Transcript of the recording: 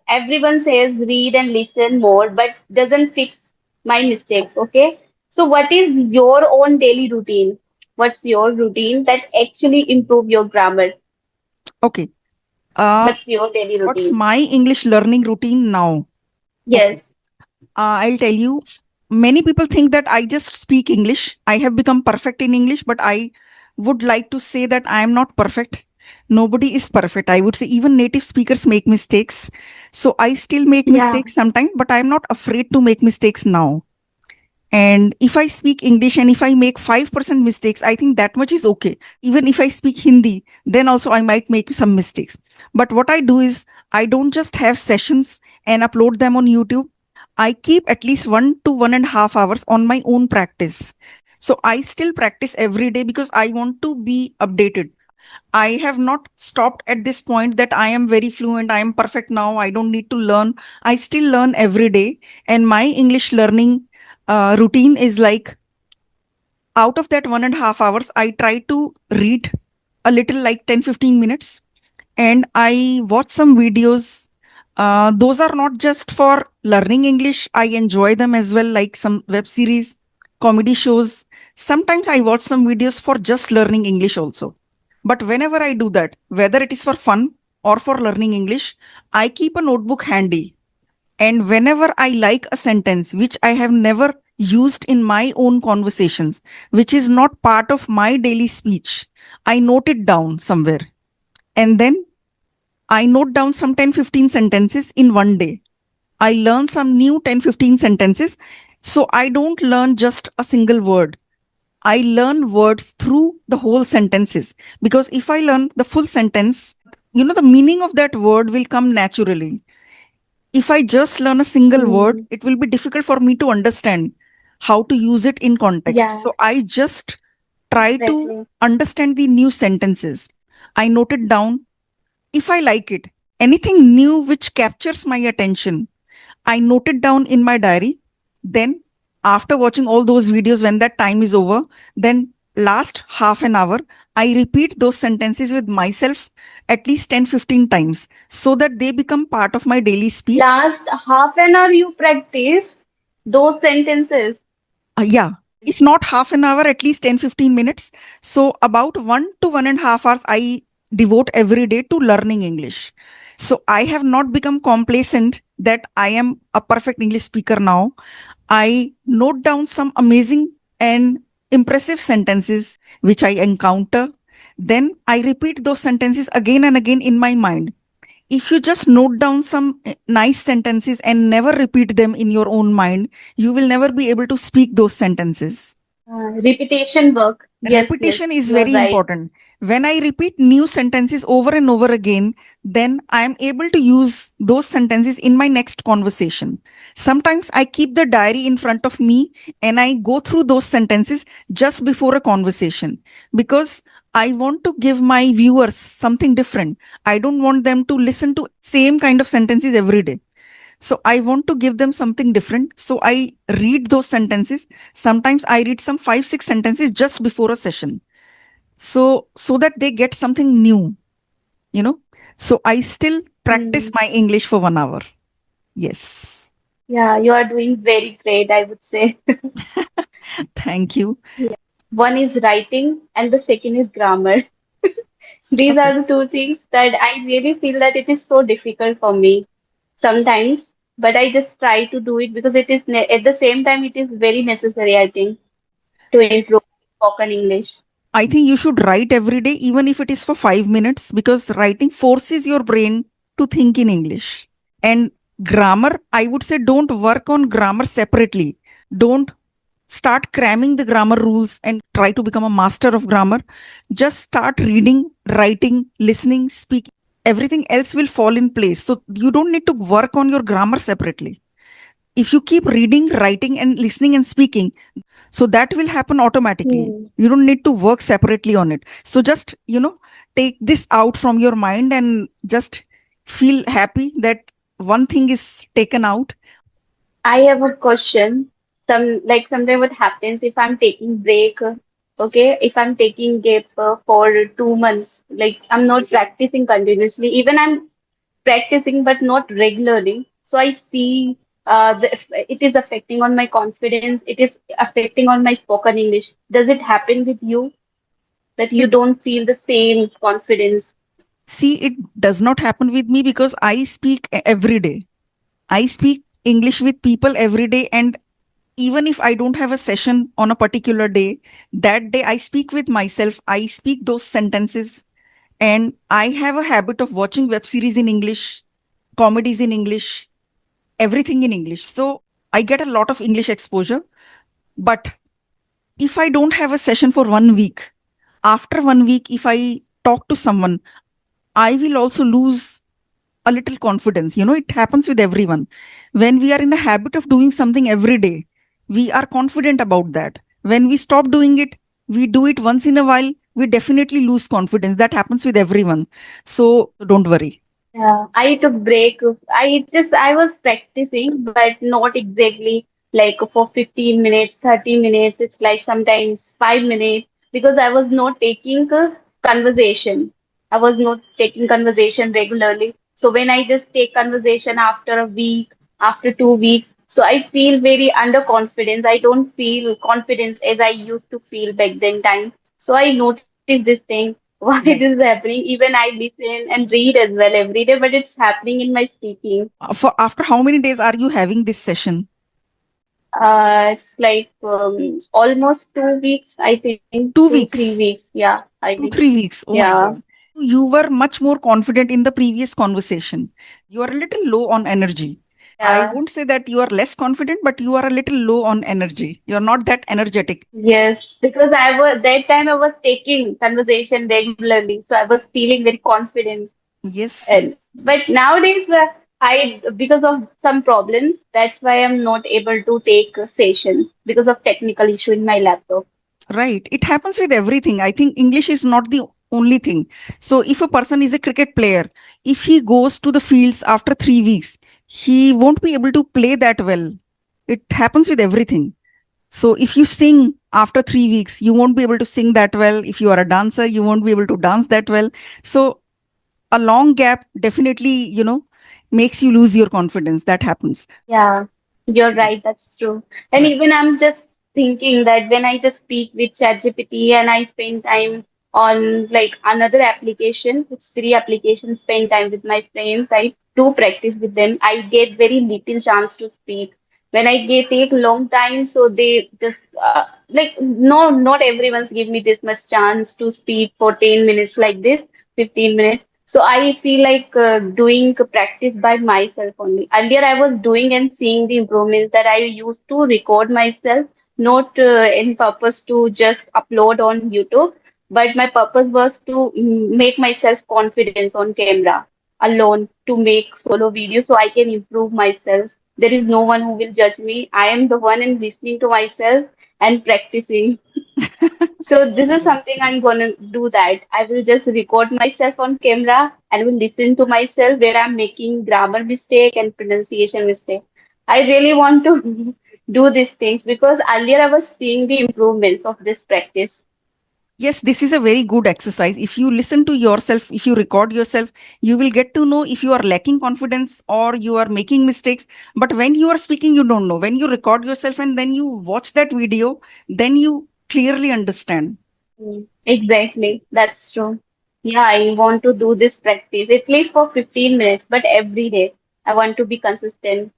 everyone says read and listen more, but doesn't fix my mistakes. Okay. So what is your own daily routine? What's your routine that actually improve your grammar? Okay. Uh, What's your daily what's routine? my English learning routine now? Okay. Yes. I'll tell you. Many people think that I just speak English. I have become perfect in English, but I would like to say that I am not perfect. Nobody is perfect. I would say even native speakers make mistakes. So I still make Yeah. mistakes sometimes, but I'm not afraid to make mistakes now. And if I speak English and if I make 5% mistakes, I think that much is okay. Even if I speak Hindi, then also I might make some mistakes. But what I do is I don't just have sessions and upload them on YouTube. I keep at least 1 to 1.5 hours on my own practice. So I still practice every day because I want to be updated. I have not stopped at this point that I am very fluent, I am perfect now, I don't need to learn. I still learn every day. And my English learning routine is like out of that 1.5 hours, I try to read a little, like 10-15 minutes, and I watch some videos. Those are not just for learning English, I enjoy them as well, like some web series, comedy shows. Sometimes I watch some videos for just learning English also. But whenever I do that, whether it is for fun or for learning English, I keep a notebook handy. And whenever I like a sentence which I have never used in my own conversations, which is not part of my daily speech, I note it down somewhere. And then I note down some 10-15 sentences in one day. I learn some new 10-15 sentences. So I don't learn just a single word. I learn words through the whole sentences. Because if I learn the full sentence, the meaning of that word will come naturally. If I just learn a single word, Mm, it will be difficult for me to understand how to use it in context. yeah, So I just try to exactly. understand the new sentences. I note it down. If I like it, anything new which captures my attention, I note it down in my diary. Then, after watching all those videos, when that time is over, then last half an hour, I repeat those sentences with myself at least 10-15 times so that they become part of my daily speech. Last half an hour you practice those sentences. Yeah. If not half an hour, at least 10-15 minutes. So, about 1 to 1.5 hours, I devote every day to learning English. So, I have not become complacent that I am a perfect English speaker now. I note down some amazing and impressive sentences which I encounter. Then I repeat those sentences again and again in my mind. If you just note down some nice sentences and never repeat them in your own mind, you will never be able to speak those sentences. Repetition work. Yes, yes, Repetition is you're very right. important. When I repeat new sentences over and over again, then I am able to use those sentences in my next conversation. Sometimes I keep the diary in front of me and I go through those sentences just before a conversation because I want to give my viewers something different. I don't want them to listen to same kind of sentences every day. So I want to give them something different. So I read those sentences. Sometimes I read some 5-6 sentences just before a session. So that they get something new, you know. So I still practice Mm. my English for 1 hour. Yes. Yeah, you are doing very great, I would say. Thank you. One is writing and the second is grammar. These Okay. are the two things that I really feel that it is so difficult for me sometimes, but I just try to do it because it is at the same time it is very necessary, I think, to improve spoken English. I think you should write every day, even if it is for 5 minutes, because writing forces your brain to think in English. And grammar, I would say, don't work on grammar separately. Don't start cramming the grammar rules and try to become a master of grammar. Just start reading, writing, listening, speaking. Everything else will fall in place. So you don't need to work on your grammar separately. If you keep reading, writing, and listening and speaking, so that will happen automatically. Hmm. You don't need to work separately on it. So just, take this out from your mind and just feel happy that one thing is taken out. I have a question. Sometimes what happens if I'm taking break, okay, if I'm taking gap for 2 months, like I'm not practicing continuously, even I'm practicing but not regularly. So I see it is affecting on my confidence. It is affecting on my spoken English. Does it happen with you that you It don't feel the same confidence? See, it does not happen with me because I speak every day. I speak English with people every day, and even if I don't have a session on a particular day, that day I speak with myself. I speak those sentences, and I have a habit of watching web series in English, comedies in English, everything in English. So I get a lot of English exposure. But if I don't have a session for 1 week, after 1 week, if I talk to someone, I will also lose a little confidence. It happens with everyone. When we are in the habit of doing something every day, we are confident about that. When we stop doing it, we do it once in a while, we definitely lose confidence. That happens with everyone. So don't worry. Yeah, I took break. I was practicing, but not exactly like for 15 minutes, 30 minutes. It's like sometimes 5 minutes because I was not taking conversation. I was not taking conversation regularly. So when I just take conversation after a week, after 2 weeks, so I feel very underconfidence. I don't feel confidence as I used to feel back then time. So I noticed this thing why it is Right. happening. Even I listen and read as well every day, but it's happening in my speaking. For after how many days are you having this session? It's like almost 2 weeks, I think, two 2, 3 weeks. weeks Yeah, I think. 2 3 weeks. Oh my Yeah. god. You were much more confident in the previous conversation. You are a little low on energy. I Yeah. won't say that you are less confident, but you are a little low on energy. You're not that energetic. Yes, because I was that time I was taking conversation regularly, so I was feeling very confident. Yes, And yes, yes. but nowadays, I because of some problems, that's why I'm not able to take sessions because of technical issue in my laptop. Right. It happens with everything. I think English is not the only thing. So if a person is a cricket player, if he goes to the fields after 3 weeks, he won't be able to play that well. It happens with everything. So if you sing after 3 weeks, you won't be able to sing that well. If you are a dancer, you won't be able to dance that well. So a long gap definitely, makes you lose your confidence. That happens. Yeah, you're right. That's true. And Right. even I'm just thinking that when I just speak with ChatGPT and I spend time on like another application, it's free application, spend time with my friends. I do practice with them. I get very little chance to speak. When I get take long time, so they just like no, not everyone's give me this much chance to speak for 10 minutes like this, 15 minutes. So I feel like doing practice by myself only. Earlier, I was doing and seeing the improvements that I used to record myself, not in purpose to just upload on YouTube, but my purpose was to make myself confidence on camera alone to make solo videos so I can improve myself. There is no one who will judge me. I am the one and listening to myself and practicing. So this is Right. something I'm gonna do that. I will just record myself on camera and will listen to myself where I'm making grammar mistake and pronunciation mistake. I really want to do these things because earlier I was seeing the improvements of this practice. Yes, this is a very good exercise. If you listen to yourself, if you record yourself, you will get to know if you are lacking confidence or you are making mistakes. But when you are speaking, you don't know. When you record yourself and then you watch that video, then you clearly understand. Exactly, that's true. Yeah, I want to do this practice at least for 15 minutes, but every day. I want to be consistent.